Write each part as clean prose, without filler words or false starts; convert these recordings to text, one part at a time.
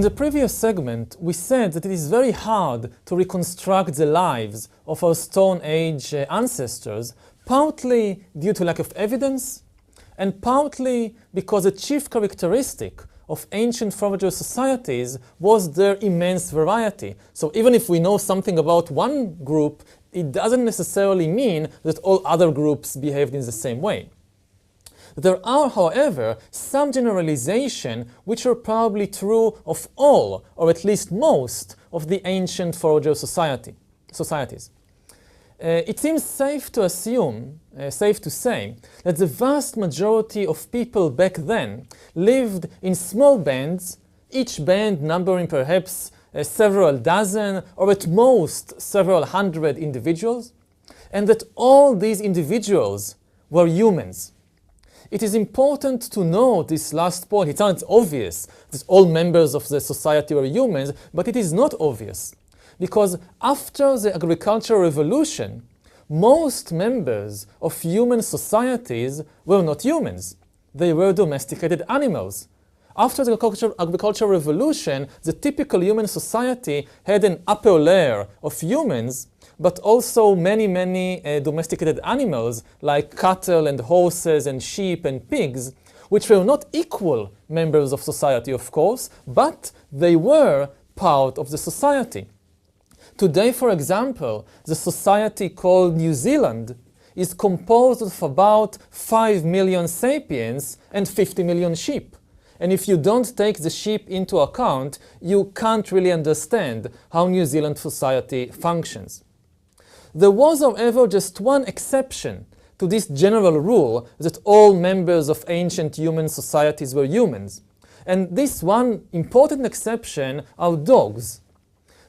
the previous segment, we said that it is very hard to reconstruct the lives of our Stone Age ancestors, partly due to lack of evidence, and partly because the chief characteristic of ancient forager societies was their immense variety. So even if we know something about one group, it doesn't necessarily mean that all other groups behaved in the same way. There are, however, some generalization which are probably true of all, or at least most, of the ancient forager societies. It seems safe to assume, safe to say, that the vast majority of people back then lived in small bands, each band numbering perhaps several dozen or at most several hundred individuals, and that all these individuals were humans. It is important to note this last point. It sounds obvious that all members of the society were humans, but it is not obvious. Because after the agricultural revolution, most members of human societies were not humans. They were domesticated animals. After the agricultural revolution, the typical human society had an upper layer of humans, but also many domesticated animals like cattle and horses and sheep and pigs, which were not equal members of society, of course, but they were part of the society. Today, for example, the society called New Zealand is composed of about 5 million sapiens and 50 million sheep. And if you don't take the sheep into account, you can't really understand how New Zealand society functions. There was, however, just one exception to this general rule that all members of ancient human societies were humans. And this one important exception are dogs.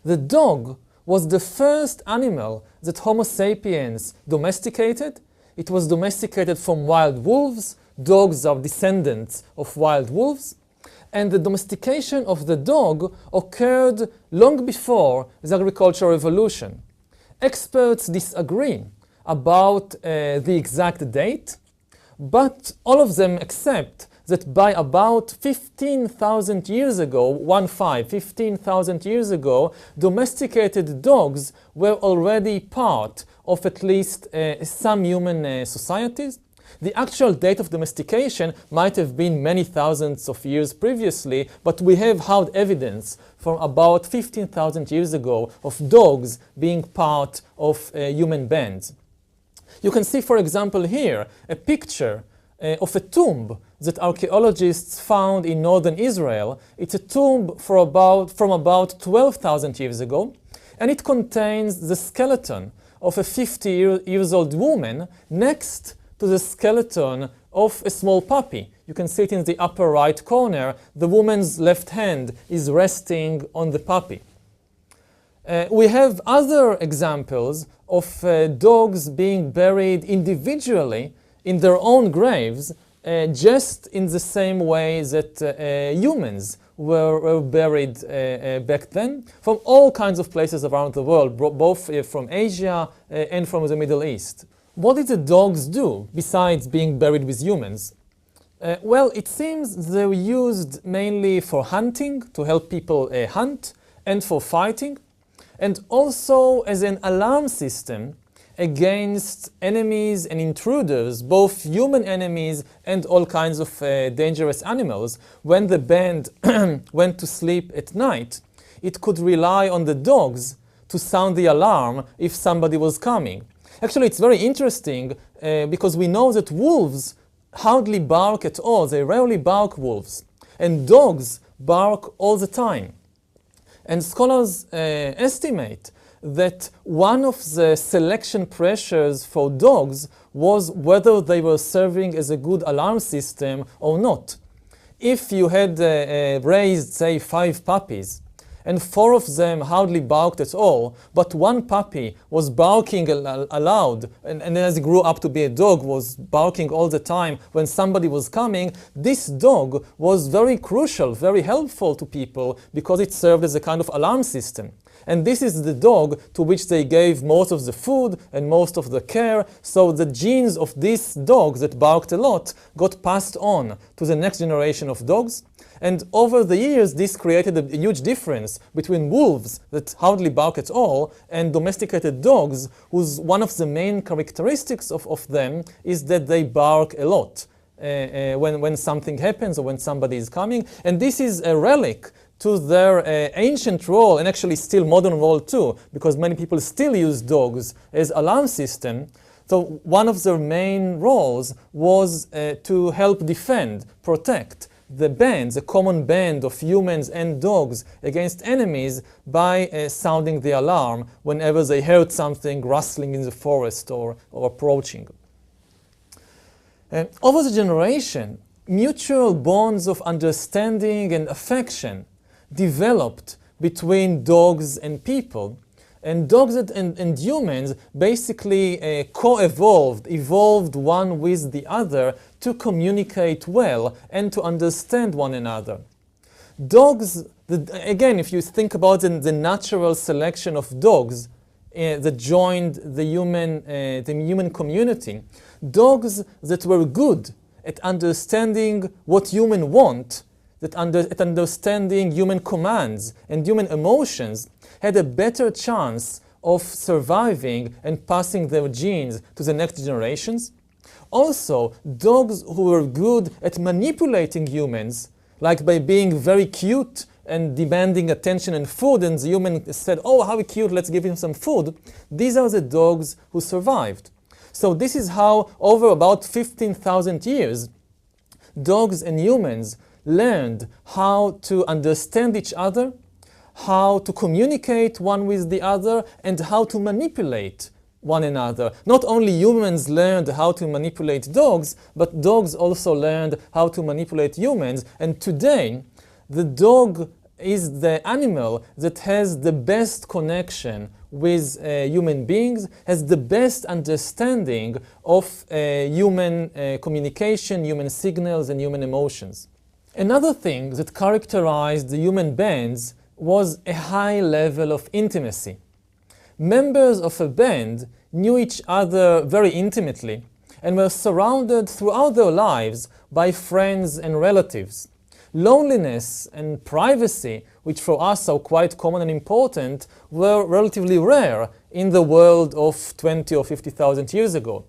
The dog was the first animal that Homo sapiens domesticated. It was domesticated from wild wolves. Dogs are descendants of wild wolves. And the domestication of the dog occurred long before the agricultural revolution. Experts disagree about the exact date, but all of them accept that by about 15,000 years ago, 15,000 years ago, domesticated dogs were already part of at least some human societies. The actual date of domestication might have been many thousands of years previously, but we have hard evidence from about 15,000 years ago of dogs being part of human bands. You can see, for example, here a picture of a tomb that archaeologists found in northern Israel. It's a tomb from about 12,000 years ago, and it contains the skeleton of a 50-year-old woman next to the skeleton of a small puppy. You can see it in the upper right corner. The woman's left hand is resting on the puppy. We have other examples of dogs being buried individually in their own graves, just in the same way that humans were buried back then, from all kinds of places around the world, both from Asia and from the Middle East. What did the dogs do besides being buried with humans? Well, it seems they were used mainly for hunting, to help people hunt, and for fighting, and also as an alarm system against enemies and intruders, both human enemies and all kinds of dangerous animals. When the band went to sleep at night, it could rely on the dogs to sound the alarm if somebody was coming. Actually, it's very interesting because we know that wolves hardly bark at all. They rarely bark, wolves. And dogs bark all the time. And scholars estimate that one of the selection pressures for dogs was whether they were serving as a good alarm system or not. If you had raised, say, 5 puppies, and 4 of them hardly barked at all, but one puppy was barking aloud, and as it grew up to be a dog, was barking all the time when somebody was coming, this dog was very crucial, very helpful to people because it served as a kind of alarm system. And this is the dog to which they gave most of the food and most of the care. So the genes of this dog that barked a lot got passed on to the next generation of dogs. And over the years, this created a huge difference between wolves that hardly bark at all and domesticated dogs, whose one of the main characteristics of them is that they bark a lot when something happens or when somebody is coming. And this is a relic to their ancient role, and actually still modern role too, because many people still use dogs as alarm system. So one of their main roles was to help defend, protect the bands, a common band of humans and dogs against enemies by sounding the alarm whenever they heard something rustling in the forest or approaching. Over the generation, mutual bonds of understanding and affection developed between dogs and people. And dogs and humans basically evolved one with the other to communicate well and to understand one another. Dogs, again, if you think about the natural selection of dogs that joined the human community, dogs that were good at understanding what humans want, at understanding human commands and human emotions, had a better chance of surviving and passing their genes to the next generations. Also, dogs who were good at manipulating humans, like by being very cute and demanding attention and food, and the human said, "Oh, how cute, let's give him some food," these are the dogs who survived. So this is how, over about 15,000 years, dogs and humans learned how to understand each other, how to communicate one with the other, and how to manipulate one another. Not only humans learned how to manipulate dogs, but dogs also learned how to manipulate humans. And today, the dog is the animal that has the best connection with human beings, has the best understanding of human communication, human signals, and human emotions. Another thing that characterized the human bands was a high level of intimacy. Members of a band knew each other very intimately and were surrounded throughout their lives by friends and relatives. Loneliness and privacy, which for us are quite common and important, were relatively rare in the world of 20 or 50,000 years ago.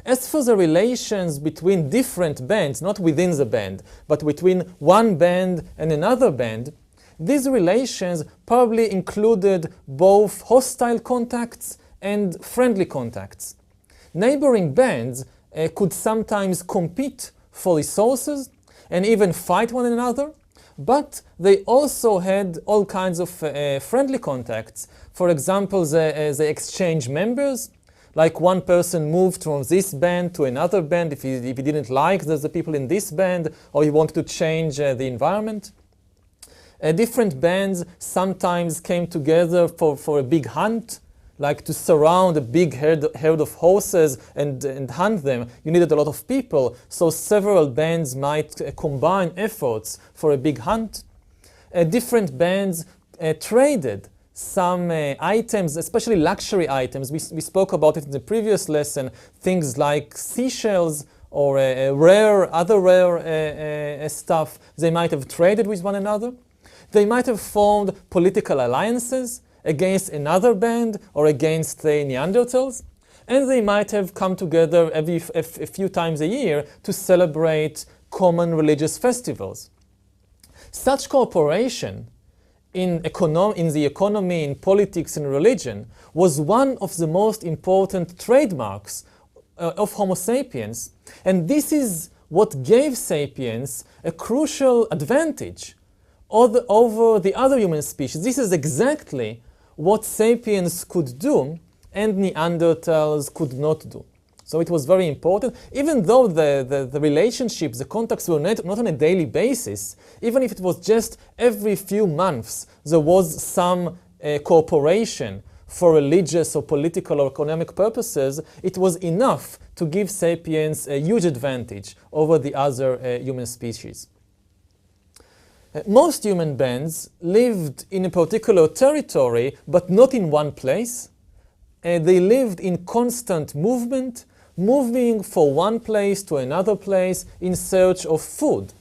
As for the relations between different bands, not within the band, but between one band and another band, these relations probably included both hostile contacts and friendly contacts. Neighboring bands could sometimes compete for resources and even fight one another, but they also had all kinds of friendly contacts. For example, they exchanged members. Like one person moved from this band to another band if he didn't like the people in this band, or he wanted to change the environment. Different bands sometimes came together for a big hunt, like to surround a big herd of horses and hunt them. You needed a lot of people, so several bands might combine efforts for a big hunt. Different bands traded some items, especially luxury items. We spoke about it in the previous lesson, things like seashells or other rare stuff. They might have traded with one another. They might have formed political alliances against another band or against the Neanderthals. And they might have come together a few times a year to celebrate common religious festivals. Such cooperation in the economy, in politics, and religion was one of the most important trademarks of Homo sapiens. And this is what gave sapiens a crucial advantage over the other human species. This is exactly what sapiens could do and Neanderthals could not do. So it was very important, even though the relationships, the contacts were not on a daily basis, even if it was just every few months there was some cooperation for religious or political or economic purposes, it was enough to give sapiens a huge advantage over the other human species. Most human bands lived in a particular territory, but not in one place. They lived in constant movement, moving from one place to another place in search of food.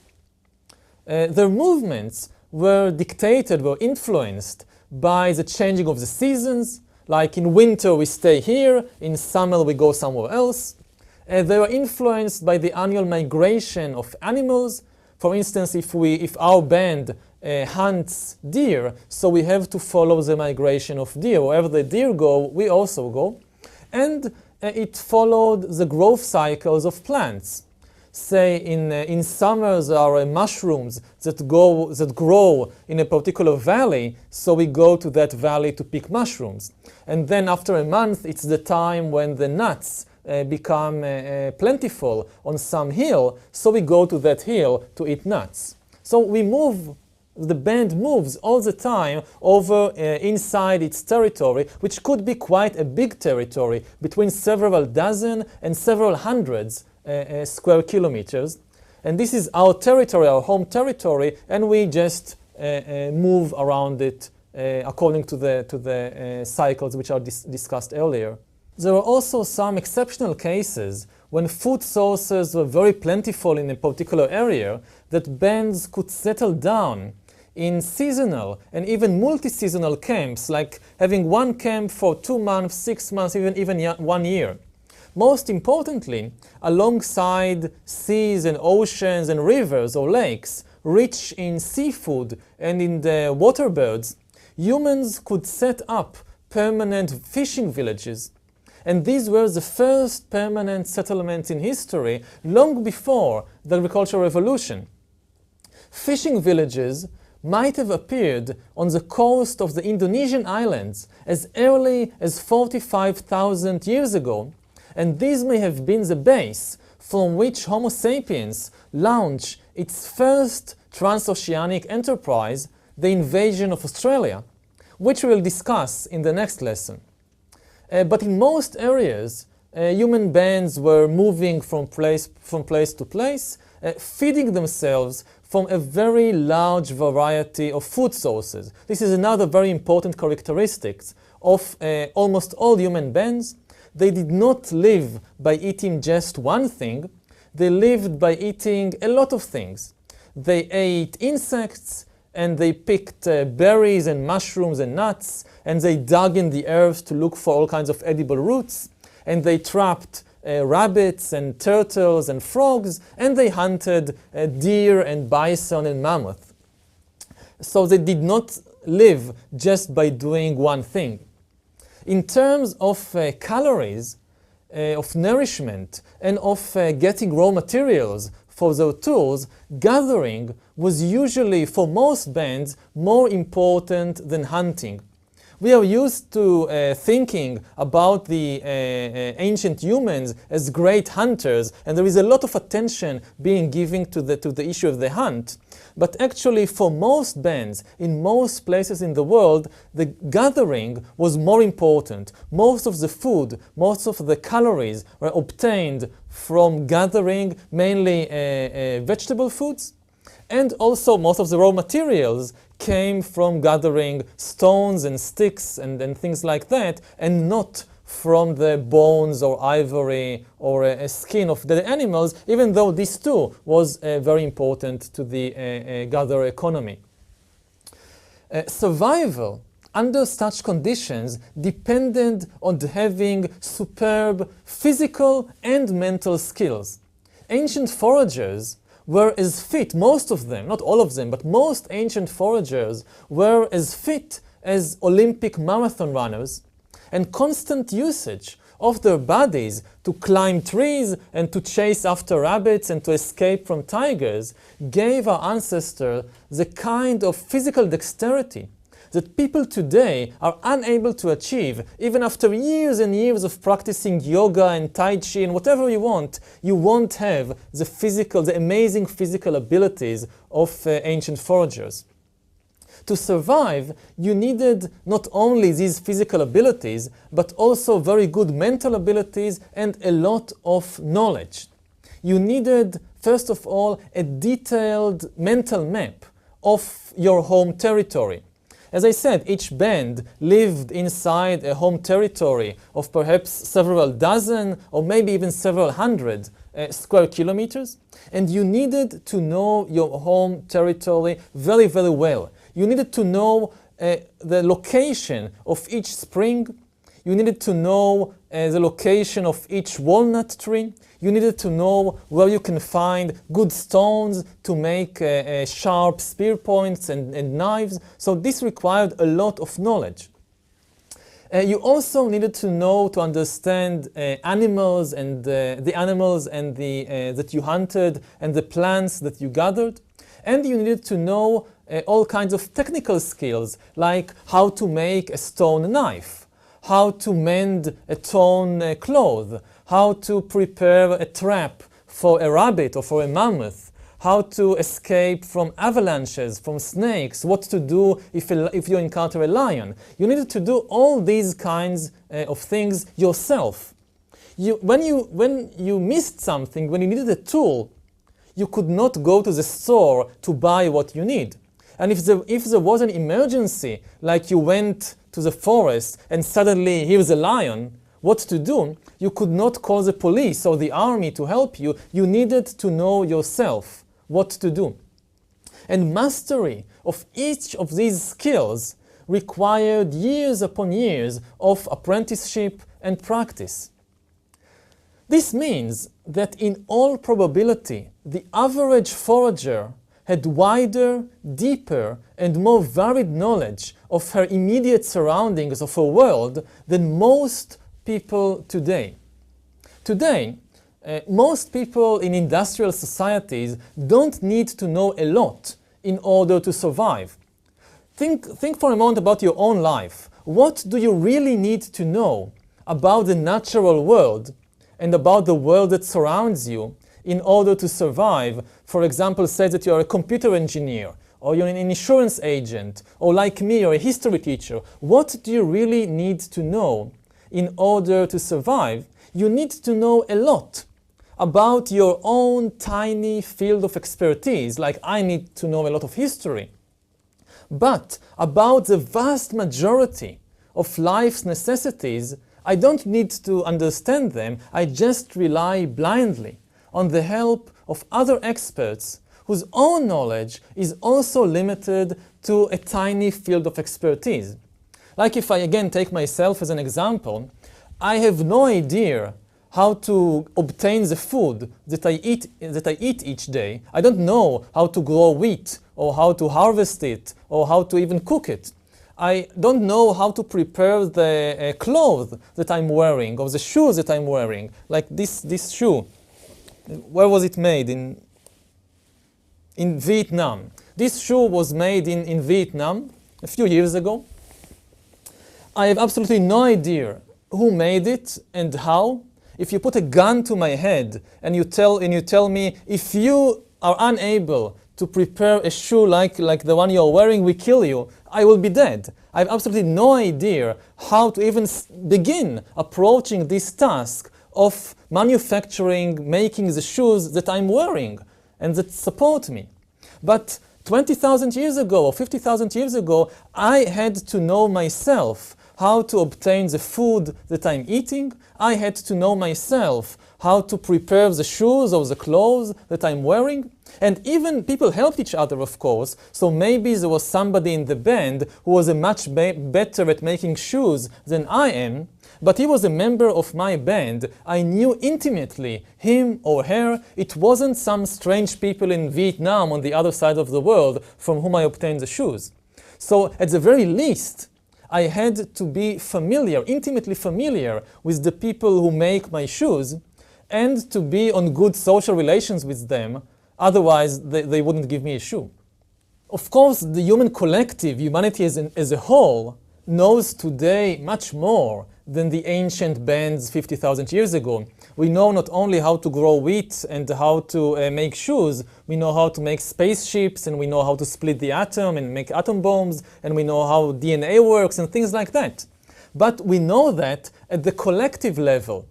Their movements were dictated, were influenced by the changing of the seasons. Like in winter we stay here, in summer we go somewhere else. They were influenced by the annual migration of animals. For instance, if our band hunts deer, so we have to follow the migration of deer. Wherever the deer go, we also go. And it followed the growth cycles of plants. Say in summer there are mushrooms that grow in a particular valley, so we go to that valley to pick mushrooms. And then after a month, it's the time when the nuts become plentiful on some hill, so we go to that hill to eat nuts. So we move, the band moves all the time over inside its territory, which could be quite a big territory, between several dozen and several hundreds square kilometers. And this is our territory, our home territory, and we just move around it according to the cycles which are discussed earlier. There were also some exceptional cases when food sources were very plentiful in a particular area that bands could settle down in seasonal and even multi-seasonal camps, like having one camp for 2 months, 6 months, even 1 year. Most importantly, alongside seas and oceans and rivers or lakes rich in seafood and in the water birds, humans could set up permanent fishing villages. And these were the first permanent settlements in history, long before the agricultural revolution. Fishing villages might have appeared on the coast of the Indonesian islands as early as 45,000 years ago, and these may have been the base from which Homo sapiens launched its first transoceanic enterprise, the invasion of Australia, which we will discuss in the next lesson. But in most areas, human bands were moving from place to place, feeding themselves from a very large variety of food sources. This is another very important characteristic of almost all human bands. They did not live by eating just one thing. They lived by eating a lot of things. They ate insects, and they picked berries and mushrooms and nuts, and they dug in the earth to look for all kinds of edible roots, and they trapped rabbits and turtles and frogs, and they hunted deer and bison and mammoth. So they did not live just by doing one thing. In terms of calories, of nourishment, and of getting raw materials for their tools, gathering was usually, for most bands, more important than hunting. We are used to thinking about the ancient humans as great hunters, and there is a lot of attention being given to the issue of the hunt. But actually, for most bands, in most places in the world, the gathering was more important. Most of the food, most of the calories were obtained from gathering, mainly vegetable foods. And also most of the raw materials came from gathering stones and sticks and things like that, and not from the bones or ivory or a skin of the animals, even though this too was very important to the gatherer economy. Survival under such conditions depended on having superb physical and mental skills. Ancient foragers were as fit, most of them, not all of them, but most ancient foragers were as fit as Olympic marathon runners, and constant usage of their bodies to climb trees and to chase after rabbits and to escape from tigers gave our ancestors the kind of physical dexterity that people today are unable to achieve. Even after years and years of practicing yoga and tai chi and whatever you won't have the amazing physical abilities of ancient foragers. To survive, you needed not only these physical abilities, but also very good mental abilities and a lot of knowledge. You needed, first of all, a detailed mental map of your home territory. As I said, each band lived inside a home territory of perhaps several dozen or maybe even several hundred square kilometers, and you needed to know your home territory very, very well. You needed to know the location of each spring. You needed to know the location of each walnut tree. You needed to know where you can find good stones to make sharp spear points and knives. So this required a lot of knowledge. You also needed to know, to understand animals and the animals and that you hunted and the plants that you gathered. And you needed to know all kinds of technical skills, like how to make a stone knife, how to mend a torn cloth, how to prepare a trap for a rabbit or for a mammoth, how to escape from avalanches, from snakes, what to do if you encounter a lion. You needed to do all these kinds of things yourself. When you missed something, when you needed a tool, you could not go to the store to buy what you need. And if there was an emergency, like you went to the forest and suddenly here's a lion, what to do? You could not call the police or the army to help you. You needed to know yourself what to do. And mastery of each of these skills required years upon years of apprenticeship and practice. This means that in all probability, the average forager had wider, deeper, and more varied knowledge of her immediate surroundings, of her world, than most people today. Today, most people in industrial societies don't need to know a lot in order to survive. Think for a moment about your own life. What do you really need to know about the natural world and about the world that surrounds you in order to survive? For example, say that you're a computer engineer, or you're an insurance agent, or like me, you're a history teacher. What do you really need to know in order to survive? You need to know a lot about your own tiny field of expertise, like I need to know a lot of history. But about the vast majority of life's necessities, I don't need to understand them. I just rely blindly on the help of other experts whose own knowledge is also limited to a tiny field of expertise. Like if I again take myself as an example, I have no idea how to obtain the food that I eat each day. I don't know how to grow wheat or how to harvest it or how to even cook it. I don't know how to prepare the clothes that I'm wearing or the shoes that I'm wearing, like this shoe. Where was it made? In Vietnam. This shoe was made in Vietnam a few years ago. I have absolutely no idea who made it and how. If you put a gun to my head and you tell me if you are unable to prepare a shoe like the one you're wearing, we kill you, I will be dead. I have absolutely no idea how to even begin approaching this task of manufacturing, making the shoes that I'm wearing and that support me. But 20,000 years ago or 50,000 years ago, I had to know myself how to obtain the food that I'm eating. I had to know myself how to prepare the shoes or the clothes that I'm wearing. And even people helped each other, of course. So maybe there was somebody in the band who was much better at making shoes than I am, but he was a member of my band. I knew intimately him or her. It wasn't some strange people in Vietnam on the other side of the world from whom I obtained the shoes. So at the very least, I had to be familiar, intimately familiar with the people who make my shoes and to be on good social relations with them. Otherwise, they wouldn't give me a shoe. Of course, the human collective, humanity as a whole, knows today much more than the ancient bands 50,000 years ago. We know not only how to grow wheat and how to make shoes, we know how to make spaceships, and we know how to split the atom and make atom bombs, and we know how DNA works and things like that. But we know that at the collective level.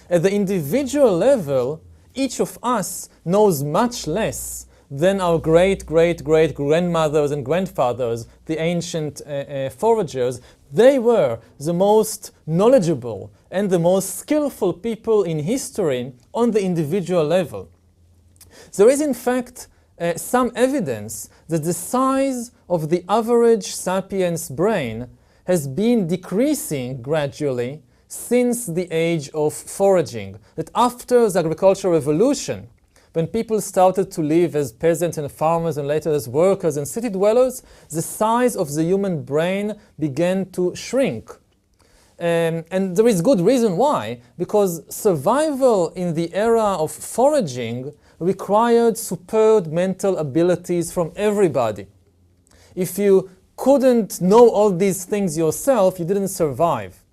At the individual level, each of us knows much less than our great-great-great-grandmothers and grandfathers, the ancient foragers. They were the most knowledgeable and the most skillful people in history on the individual level. There is in fact some evidence that the size of the average sapiens brain has been decreasing gradually since the age of foraging. That after the agricultural revolution, when people started to live as peasants and farmers and later as workers and city dwellers, the size of the human brain began to shrink. And there is good reason why, because survival in the era of foraging required superb mental abilities from everybody. If you couldn't know all these things yourself, you didn't survive.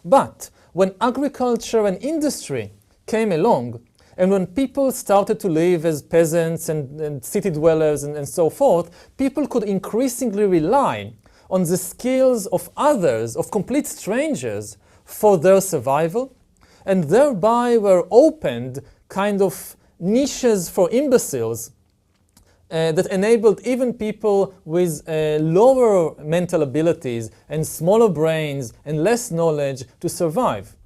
But when agriculture and industry came along, and when people started to live as peasants and city dwellers and so forth, people could increasingly rely on the skills of others, of complete strangers, for their survival, and thereby were opened kind of niches for imbeciles that enabled even people with lower mental abilities and smaller brains and less knowledge to survive.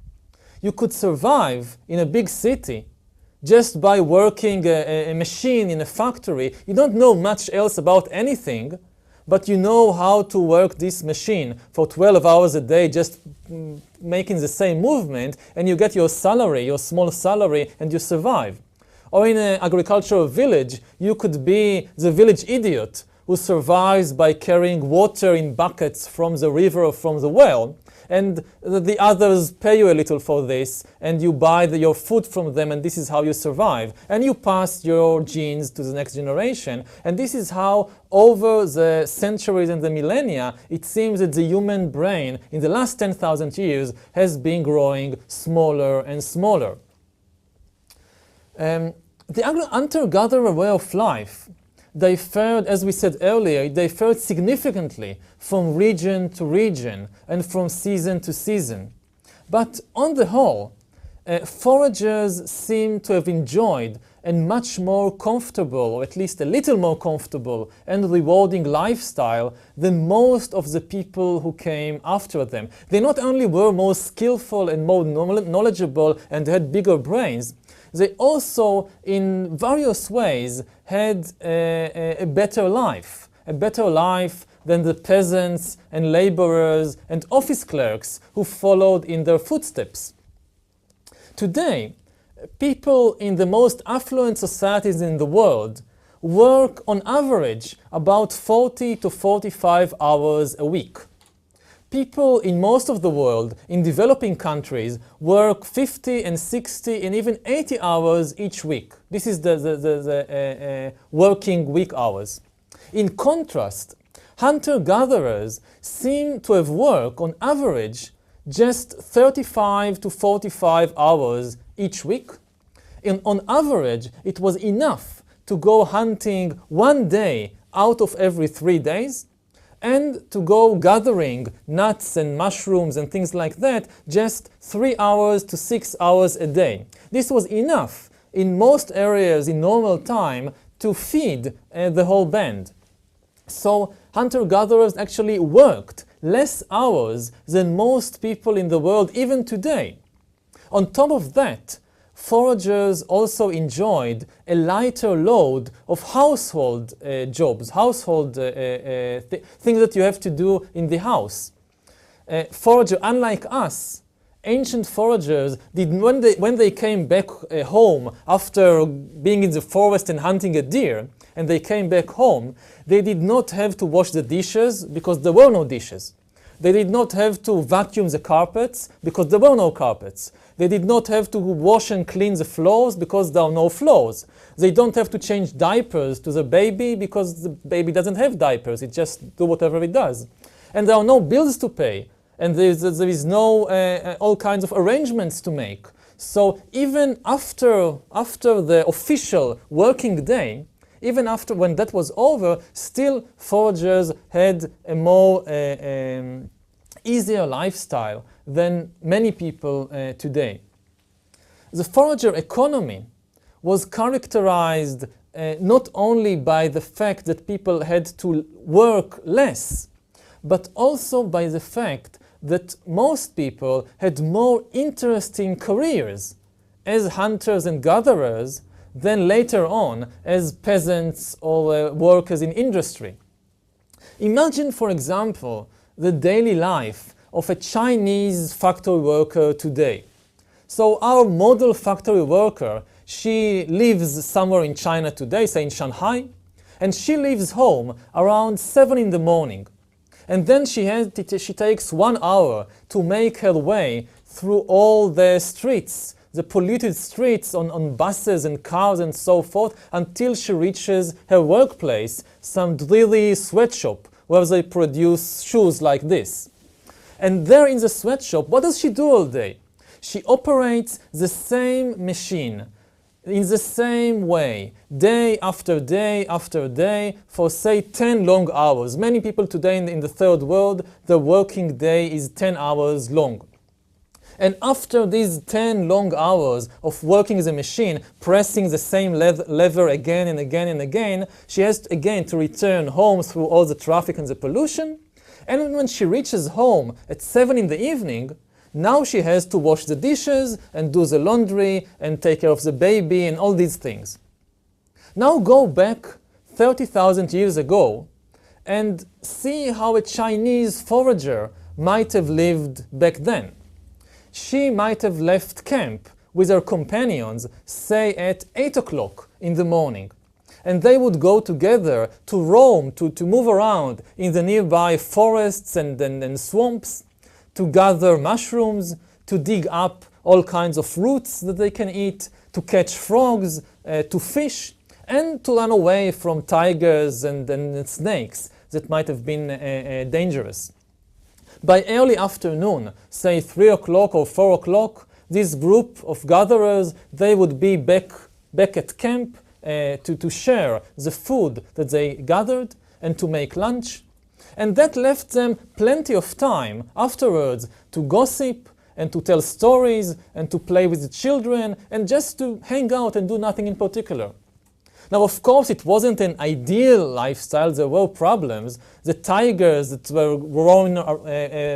You could survive in a big city just by working a machine in a factory. You don't know much else about anything, but you know how to work this machine for 12 hours a day, just making the same movement, and you get your salary, your small salary, and you survive. Or in an agricultural village, you could be the village idiot who survives by carrying water in buckets from the river or from the well, and the others pay you a little for this, and you buy your food from them, and this is how you survive. And you pass your genes to the next generation. And this is how, over the centuries and the millennia, it seems that the human brain, in the last 10,000 years, has been growing smaller and smaller. The hunter-gatherer way of life differed, as we said earlier, differed significantly from region to region and from season to season. But on the whole, foragers seem to have enjoyed a much more comfortable, or at least a little more comfortable and rewarding lifestyle than most of the people who came after them. They not only were more skillful and more knowledgeable and had bigger brains, they also, in various ways, had a better life than the peasants and laborers and office clerks who followed in their footsteps. Today, people in the most affluent societies in the world work on average about 40 to 45 hours a week. People in most of the world, in developing countries, work 50 and 60 and even 80 hours each week. This is the working week hours. In contrast, hunter-gatherers seem to have worked on average just 35 to 45 hours each week. And on average, it was enough to go hunting one day out of every 3 days, and to go gathering nuts and mushrooms and things like that just 3 hours to 6 hours a day. This was enough in most areas in normal time to feed the whole band. So hunter-gatherers actually worked less hours than most people in the world even today. On top of that, foragers also enjoyed a lighter load of household jobs, household things that you have to do in the house. Forager, unlike us, ancient foragers did, when they came back home after being in the forest and hunting a deer, and they came back home, they did not have to wash the dishes because there were no dishes. They did not have to vacuum the carpets because there were no carpets. They did not have to wash and clean the floors because there are no floors. They don't have to change diapers to the baby because the baby doesn't have diapers. It just do whatever it does. And there are no bills to pay. And there is no all kinds of arrangements to make. So even after the official working day, even after when that was over, still foragers had a more easier lifestyle than many people today. The forager economy was characterized not only by the fact that people had to work less, but also by the fact that most people had more interesting careers as hunters and gatherers than later on as peasants or workers in industry. Imagine, for example, the daily life of a Chinese factory worker today. So our model factory worker, she lives somewhere in China today, say in Shanghai, and she leaves home around 7 in the morning. And then she takes 1 hour to make her way through all the streets, the polluted streets on buses and cars and so forth, until she reaches her workplace, some dreary sweatshop where they produce shoes like this. And there in the sweatshop, what does she do all day? She operates the same machine in the same way, day after day after day, for say 10 long hours. Many people today in the third world, the working day is 10 hours long. And after these 10 long hours of working as a machine, pressing the same lever again and again and again, she has again to return home through all the traffic and the pollution. And when she reaches home at 7 in the evening, now she has to wash the dishes and do the laundry and take care of the baby and all these things. Now go back 30,000 years ago and see how a Chinese forager might have lived back then. She might have left camp with her companions, say at 8 o'clock in the morning. And they would go together to roam, to move around in the nearby forests and swamps, to gather mushrooms, to dig up all kinds of roots that they can eat, to catch frogs, to fish, and to run away from tigers and snakes that might have been dangerous. By early afternoon, say 3 o'clock or 4 o'clock, this group of gatherers, they would be back at camp to share the food that they gathered and to make lunch. And that left them plenty of time afterwards to gossip and to tell stories and to play with the children and just to hang out and do nothing in particular. Now, of course, it wasn't an ideal lifestyle. There were problems. The tigers that were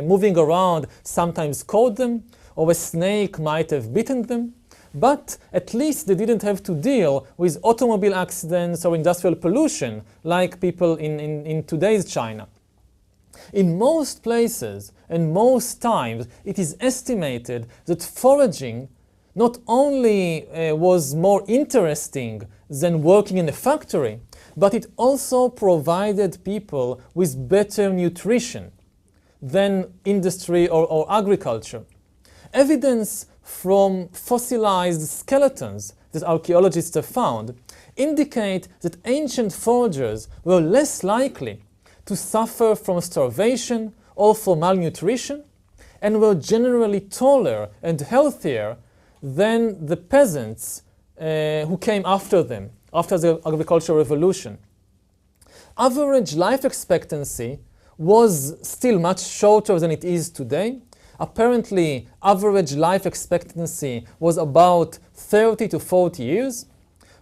moving around sometimes caught them, or a snake might have bitten them. But at least they didn't have to deal with automobile accidents or industrial pollution like people in today's China. In most places and most times, it is estimated that foraging not only was more interesting than working in a factory, but it also provided people with better nutrition than industry or agriculture. Evidence from fossilized skeletons that archaeologists have found indicate that ancient foragers were less likely to suffer from starvation or from malnutrition, and were generally taller and healthier than the peasants who came after them, after the agricultural revolution. Average life expectancy was still much shorter than it is today. Apparently, average life expectancy was about 30 to 40 years,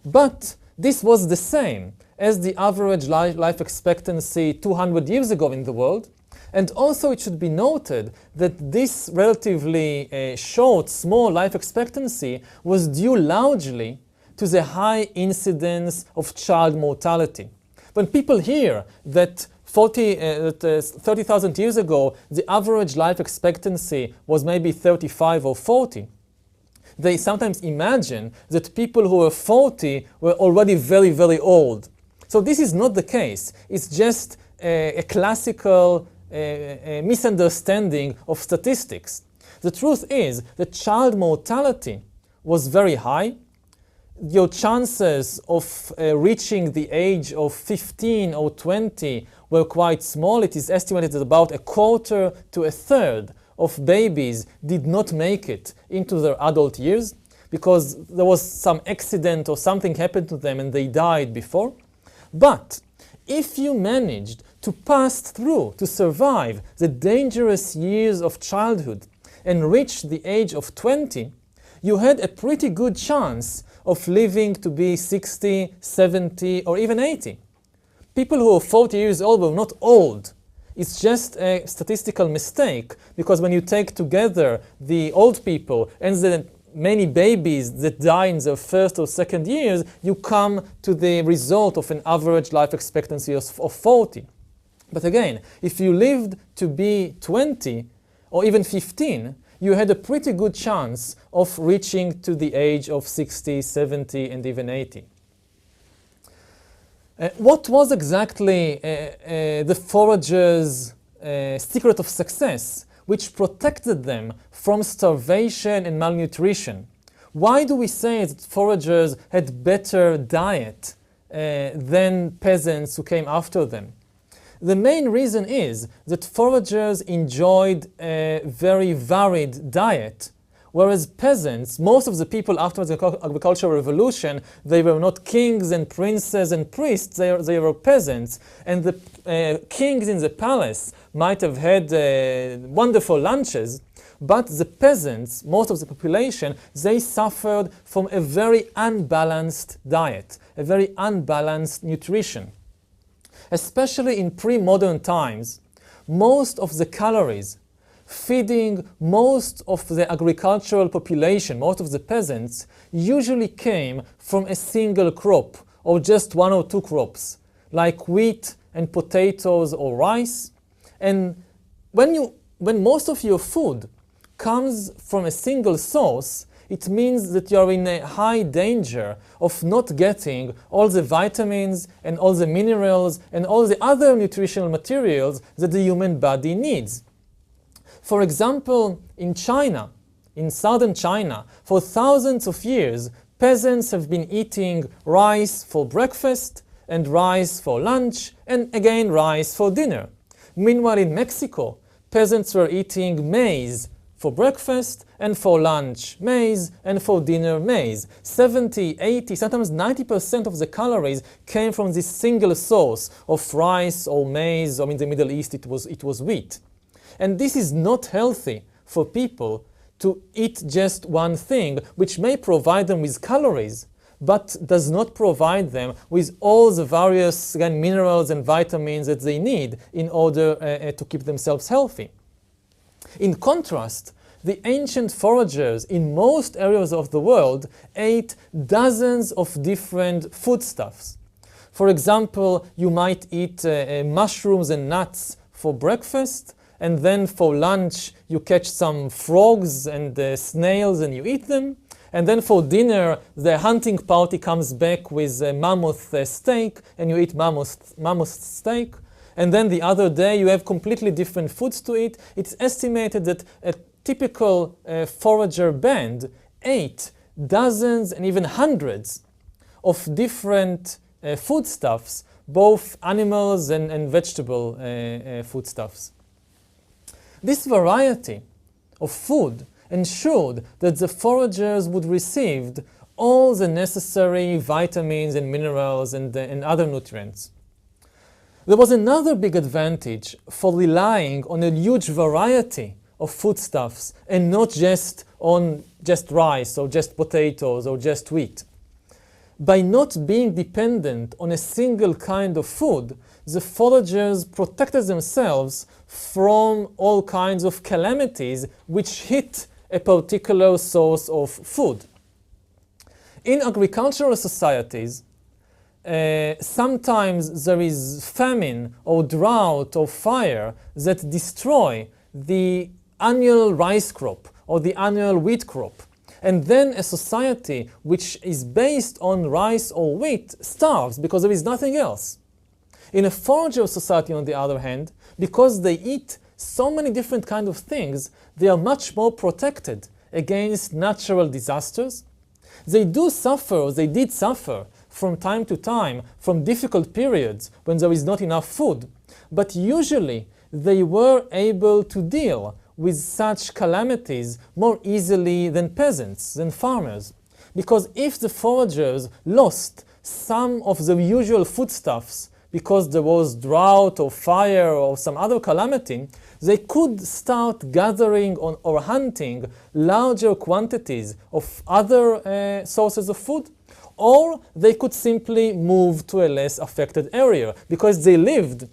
but this was the same as the average life expectancy 200 years ago in the world. And also it should be noted that this relatively short, small life expectancy was due largely to the high incidence of child mortality. When people hear that 30,000 years ago, the average life expectancy was maybe 35 or 40, they sometimes imagine that people who were 40 were already very, very old. So this is not the case. It's just a classical misunderstanding of statistics. The truth is that child mortality was very high. Your chances of reaching the age of 15 or 20 were quite small. It is estimated that about a quarter to a third of babies did not make it into their adult years because there was some accident or something happened to them and they died before. But if you managed to pass through, to survive the dangerous years of childhood and reach the age of 20, you had a pretty good chance of living to be 60, 70, or even 80. People who are 40 years old were not old. It's just a statistical mistake, because when you take together the old people and the many babies that die in their first or second years, you come to the result of an average life expectancy of 40. But again, if you lived to be 20 or even 15, you had a pretty good chance of reaching to the age of 60, 70, and even 80. What was exactly the foragers' secret of success, which protected them from starvation and malnutrition? Why do we say that foragers had better diet than peasants who came after them? The main reason is that foragers enjoyed a very varied diet, whereas peasants, most of the people after the agricultural revolution, they were not kings and princes and priests, they were peasants. And the kings in the palace might have had wonderful lunches, but the peasants, most of the population, they suffered from a very unbalanced diet, a very unbalanced nutrition. Especially in pre-modern times, most of the calories feeding most of the agricultural population, most of the peasants, usually came from a single crop or just one or two crops, like wheat and potatoes or rice. And when most of your food comes from a single source, it means that you are in a high danger of not getting all the vitamins and all the minerals and all the other nutritional materials that the human body needs. For example, in China, in southern China, for thousands of years, peasants have been eating rice for breakfast and rice for lunch and again rice for dinner. Meanwhile, in Mexico, peasants were eating maize for breakfast and for lunch maize and for dinner maize. 70, 80, sometimes 90% of the calories came from this single source of rice or maize, or in the Middle East it was wheat. And this is not healthy for people to eat just one thing, which may provide them with calories, but does not provide them with all the various minerals and vitamins that they need in order to keep themselves healthy. In contrast, the ancient foragers in most areas of the world ate dozens of different foodstuffs. For example, you might eat mushrooms and nuts for breakfast, and then for lunch you catch some frogs and snails and you eat them. And then for dinner, the hunting party comes back with a mammoth steak, and you eat mammoth steak. And then the other day you have completely different foods to eat. It's estimated that a typical forager band ate dozens and even hundreds of different foodstuffs, both animals and vegetable foodstuffs. This variety of food ensured that the foragers would receive all the necessary vitamins and minerals and other nutrients. There was another big advantage for relying on a huge variety of foodstuffs and not just on just rice or just potatoes or just wheat. By not being dependent on a single kind of food, the foragers protected themselves from all kinds of calamities which hit a particular source of food. In agricultural societies, sometimes there is famine or drought or fire that destroy the annual rice crop or the annual wheat crop. And then a society which is based on rice or wheat starves because there is nothing else. In a forager society, on the other hand, because they eat so many different kinds of things, they are much more protected against natural disasters. They did suffer from time to time from difficult periods when there is not enough food, but usually they were able to deal with such calamities more easily than peasants, than farmers. Because if the foragers lost some of the usual foodstuffs because there was drought or fire or some other calamity, they could start gathering or hunting larger quantities of other sources of food, or they could simply move to a less affected area because they lived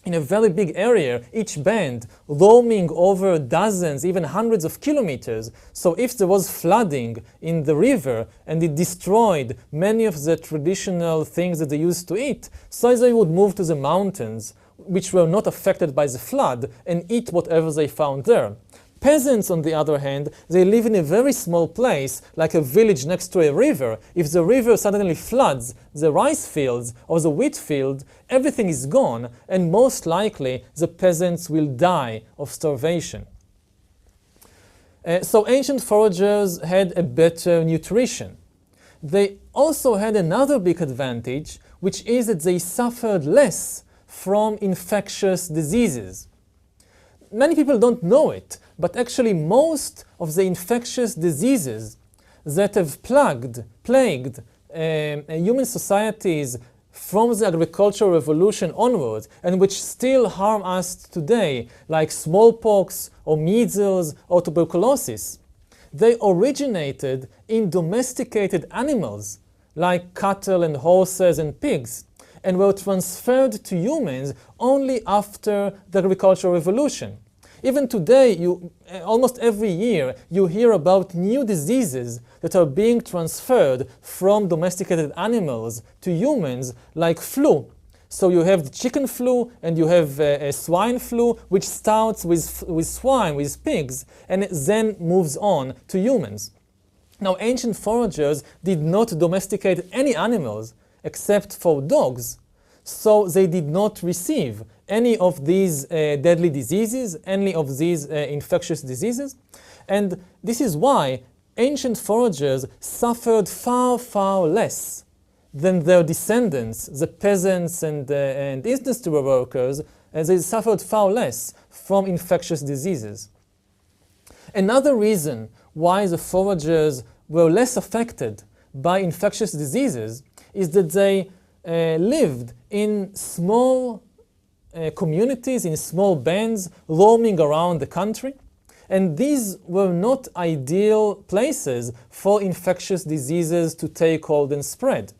in a very big area, each band roaming over dozens, even hundreds of kilometers. So if there was flooding in the river and it destroyed many of the traditional things that they used to eat, so they would move to the mountains, which were not affected by the flood, and eat whatever they found there. Peasants, on the other hand, they live in a very small place, like a village next to a river. If the river suddenly floods the rice fields or the wheat field, everything is gone, and most likely the peasants will die of starvation. So ancient foragers had a better nutrition. They also had another big advantage, which is that they suffered less from infectious diseases. Many people don't know it, but actually most of the infectious diseases that have plagued human societies from the agricultural revolution onwards, and which still harm us today, like smallpox or measles or tuberculosis, they originated in domesticated animals like cattle and horses and pigs, and were transferred to humans only after the agricultural revolution. Even today, almost every year, you hear about new diseases that are being transferred from domesticated animals to humans, like flu. So you have the chicken flu and you have a swine flu, which starts with swine, with pigs, and it then moves on to humans. Now, ancient foragers did not domesticate any animals except for dogs, so they did not receive any of these deadly diseases, any of these infectious diseases. And this is why ancient foragers suffered far, far less than their descendants, the peasants and industry workers, and they suffered far less from infectious diseases. Another reason why the foragers were less affected by infectious diseases is that they lived in small communities, in small bands, roaming around the country. And these were not ideal places for infectious diseases to take hold and spread.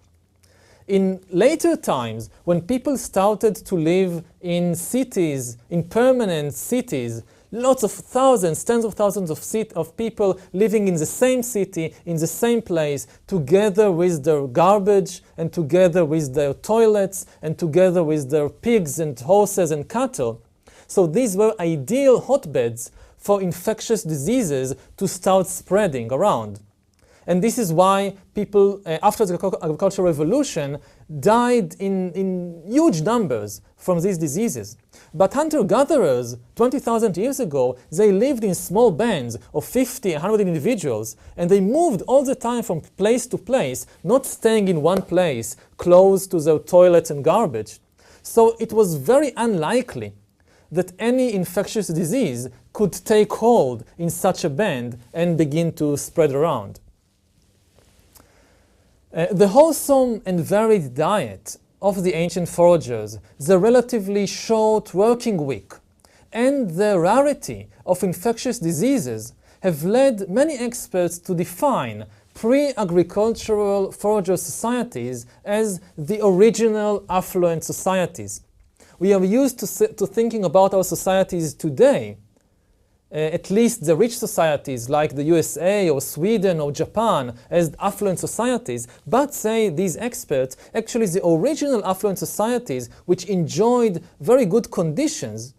In later times, when people started to live in cities, in permanent cities, lots of thousands, tens of thousands of people living in the same city, in the same place, together with their garbage and together with their toilets and together with their pigs and horses and cattle. So these were ideal hotbeds for infectious diseases to start spreading around. And this is why people, after the agricultural revolution, died in huge numbers from these diseases. But hunter-gatherers, 20,000 years ago, they lived in small bands of 50, 100 individuals, and they moved all the time from place to place, not staying in one place, close to their toilets and garbage. So it was very unlikely that any infectious disease could take hold in such a band and begin to spread around. The wholesome and varied diet of the ancient foragers, the relatively short working week, and the rarity of infectious diseases have led many experts to define pre-agricultural forager societies as the original affluent societies. We are used to thinking about our societies today, at least the rich societies like the USA or Sweden or Japan, as affluent societies, but say these experts, actually the original affluent societies, which enjoyed very good conditions,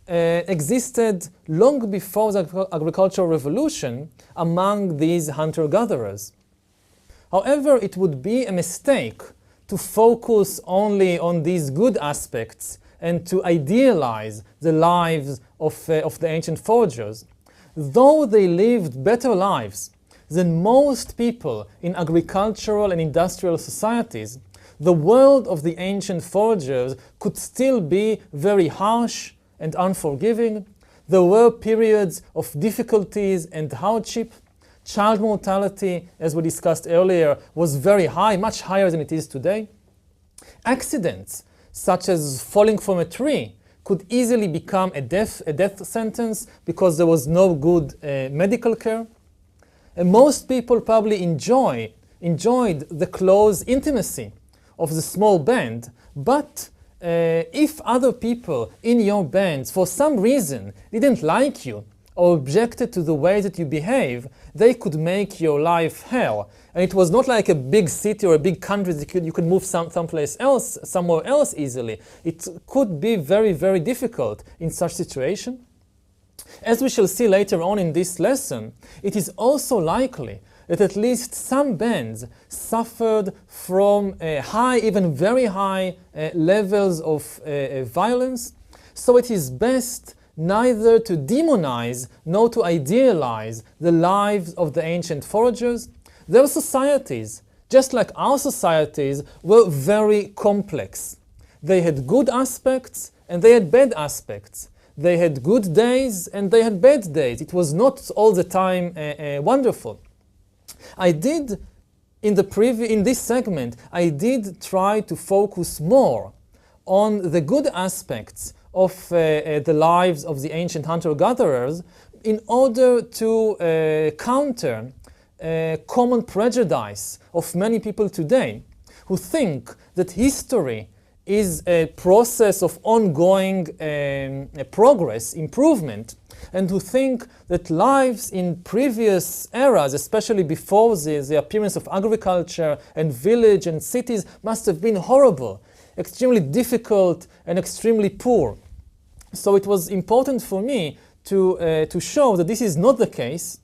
existed long before the agricultural revolution among these hunter-gatherers. However, it would be a mistake to focus only on these good aspects and to idealize the lives of the ancient foragers. Though they lived better lives than most people in agricultural and industrial societies, the world of the ancient foragers could still be very harsh and unforgiving. There were periods of difficulties and hardship. Child mortality, as we discussed earlier, was very high, much higher than it is today. Accidents, such as falling from a tree, could easily become a death sentence because there was no good medical care. And most people probably enjoyed the close intimacy of the small band, but if other people in your band for some reason didn't like you or objected to the way that you behave, they could make your life hell. And it was not like a big city or a big country that you could move somewhere else easily. It could be very, very difficult in such situation. As we shall see later on in this lesson, it is also likely that at least some bands suffered from high, even very high levels of violence. So it is best neither to demonize nor to idealize the lives of the ancient foragers. Their societies, just like our societies, were very complex. They had good aspects and they had bad aspects. They had good days and they had bad days. It was not all the time wonderful. In this segment, I did try to focus more on the good aspects of the lives of the ancient hunter-gatherers in order to counter common prejudice of many people today who think that history is a process of ongoing progress, improvement, and who think that lives in previous eras, especially before the appearance of agriculture and village and cities, must have been horrible, extremely difficult and extremely poor. So it was important for me to show that this is not the case,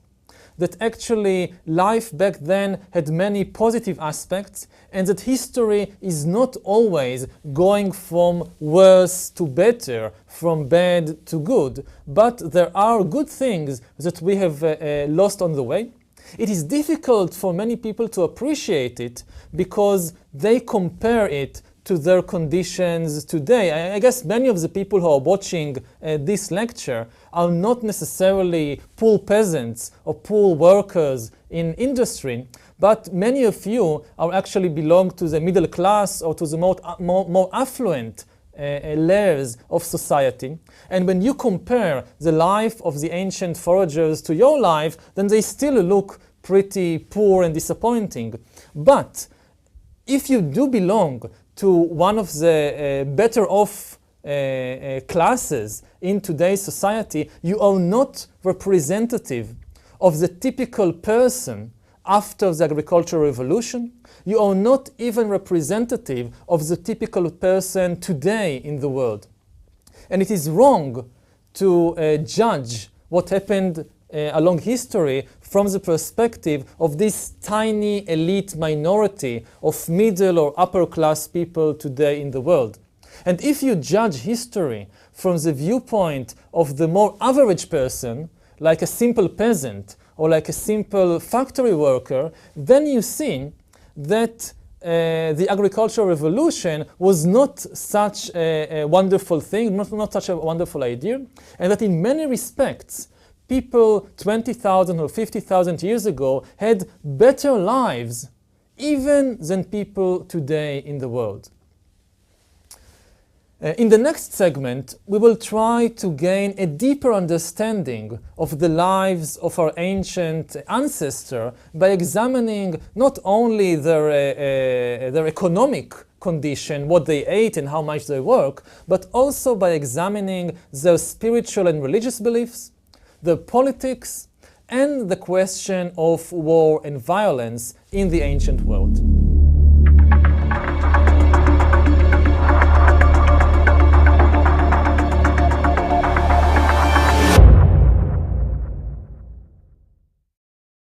that actually life back then had many positive aspects, and that history is not always going from worse to better, from bad to good, but there are good things that we have lost on the way. It is difficult for many people to appreciate it because they compare it to their conditions today. I guess many of the people who are watching this lecture are not necessarily poor peasants or poor workers in industry, but many of you are actually belong to the middle class or to the more affluent layers of society. And when you compare the life of the ancient foragers to your life, then they still look pretty poor and disappointing. But if you do belong to one of the better off classes in today's society, you are not representative of the typical person after the agricultural revolution. You are not even representative of the typical person today in the world. And it is wrong to judge what happened along history from the perspective of this tiny elite minority of middle or upper class people today in the world. And if you judge history from the viewpoint of the more average person, like a simple peasant or like a simple factory worker, then you see that the agricultural revolution was not such a wonderful thing, not such a wonderful idea, and that in many respects people 20,000 or 50,000 years ago had better lives even than people today in the world. In the next segment, we will try to gain a deeper understanding of the lives of our ancient ancestors by examining not only their economic condition, what they ate and how much they work, but also by examining their spiritual and religious beliefs, the politics, and the question of war and violence in the ancient world.